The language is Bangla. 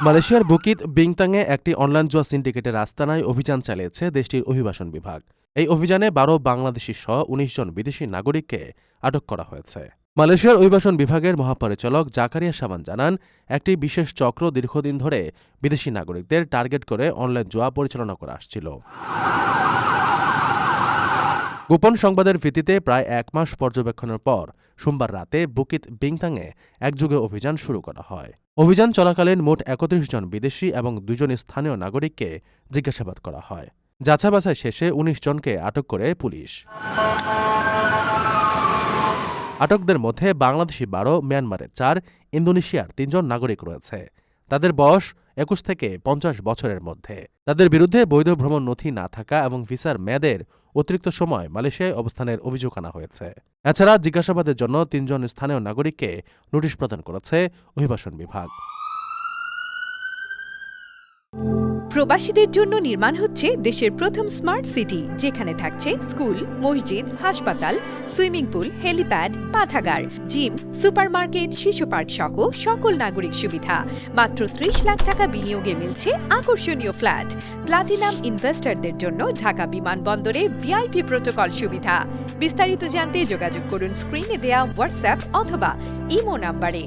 মালয়েশিয়ার বুকিত বিংতাংয়ে একটি অনলাইন জুয়া সিন্ডিকেটের আস্তানায় অভিযান চালিয়েছে দেশটির অভিবাসন বিভাগ। এই অভিযানে ১২ বাংলাদেশি সহ ১৯ জন বিদেশি নাগরিককে আটক করা হয়েছে। মালয়েশিয়ার অভিবাসন বিভাগের মহাপরিচালক জাকারিয়া সামান জানান, একটি বিশেষ চক্র দীর্ঘদিন ধরে বিদেশি নাগরিকদের টার্গেট করে অনলাইন জুয়া পরিচালনা করে আসছিল। গোপন সংবাদের ভিত্তিতে প্রায় ১ মাস পর্যবেক্ষণের পর সোমবার রাতে বুকিত বিংতাংয়ে একযোগে অভিযান শুরু করা হয়। অভিযান চলাকালীন মোট ৩১ জন বিদেশি এবং ২ জন স্থানীয় নাগরিককে জিজ্ঞাসাবাদ করা হয়। যাচাই-বাছাই শেষে ১৯ জনকে আটক করে পুলিশ। আটকদের মধ্যে বাংলাদেশি ১২, মিয়ানমারের ৪, ইন্দোনেশিয়ার ৩ জন নাগরিক রয়েছে। তাদের বয়স ২১ থেকে ৫০ বছরের মধ্যে। তাদের বিরুদ্ধে বৈধ ভ্রমণ নথি না থাকা এবং ভিসার মেয়াদের অতিরিক্ত সময় মালয়েশিয়ায় অবস্থানের অভিযোগ আনা হয়েছে। এছাড়া জিজ্ঞাসাবাদের জন্য ৩ জন স্থানীয় নাগরিককে নোটিশ প্রদান করেছে অভিবাসন বিভাগ। প্রবাসীদের জন্য নির্মাণ হচ্ছে দেশের প্রথম স্মার্ট সিটি, যেখানে থাকছে স্কুল, মসজিদ, হাসপাতাল, সুইমিং পুল, হেলিপ্যাড, পাঠাগার, জিম, সুপারমার্কেট, শিশু পার্ক সহ সকল নাগরিক সুবিধা। মাত্র ৩০ লাখ টাকা বিনিয়োগে মিলছে আকর্ষণীয় ফ্ল্যাট। প্লাটিনাম ইনভেস্টরদের জন্য ঢাকা বিমানবন্দরে ভিআইপি প্রোটোকল সুবিধা। বিস্তারিত জানতে যোগাযোগ করুন স্ক্রিনে দেয়া হোয়াটসঅ্যাপ অথবা ইমো নাম্বারে।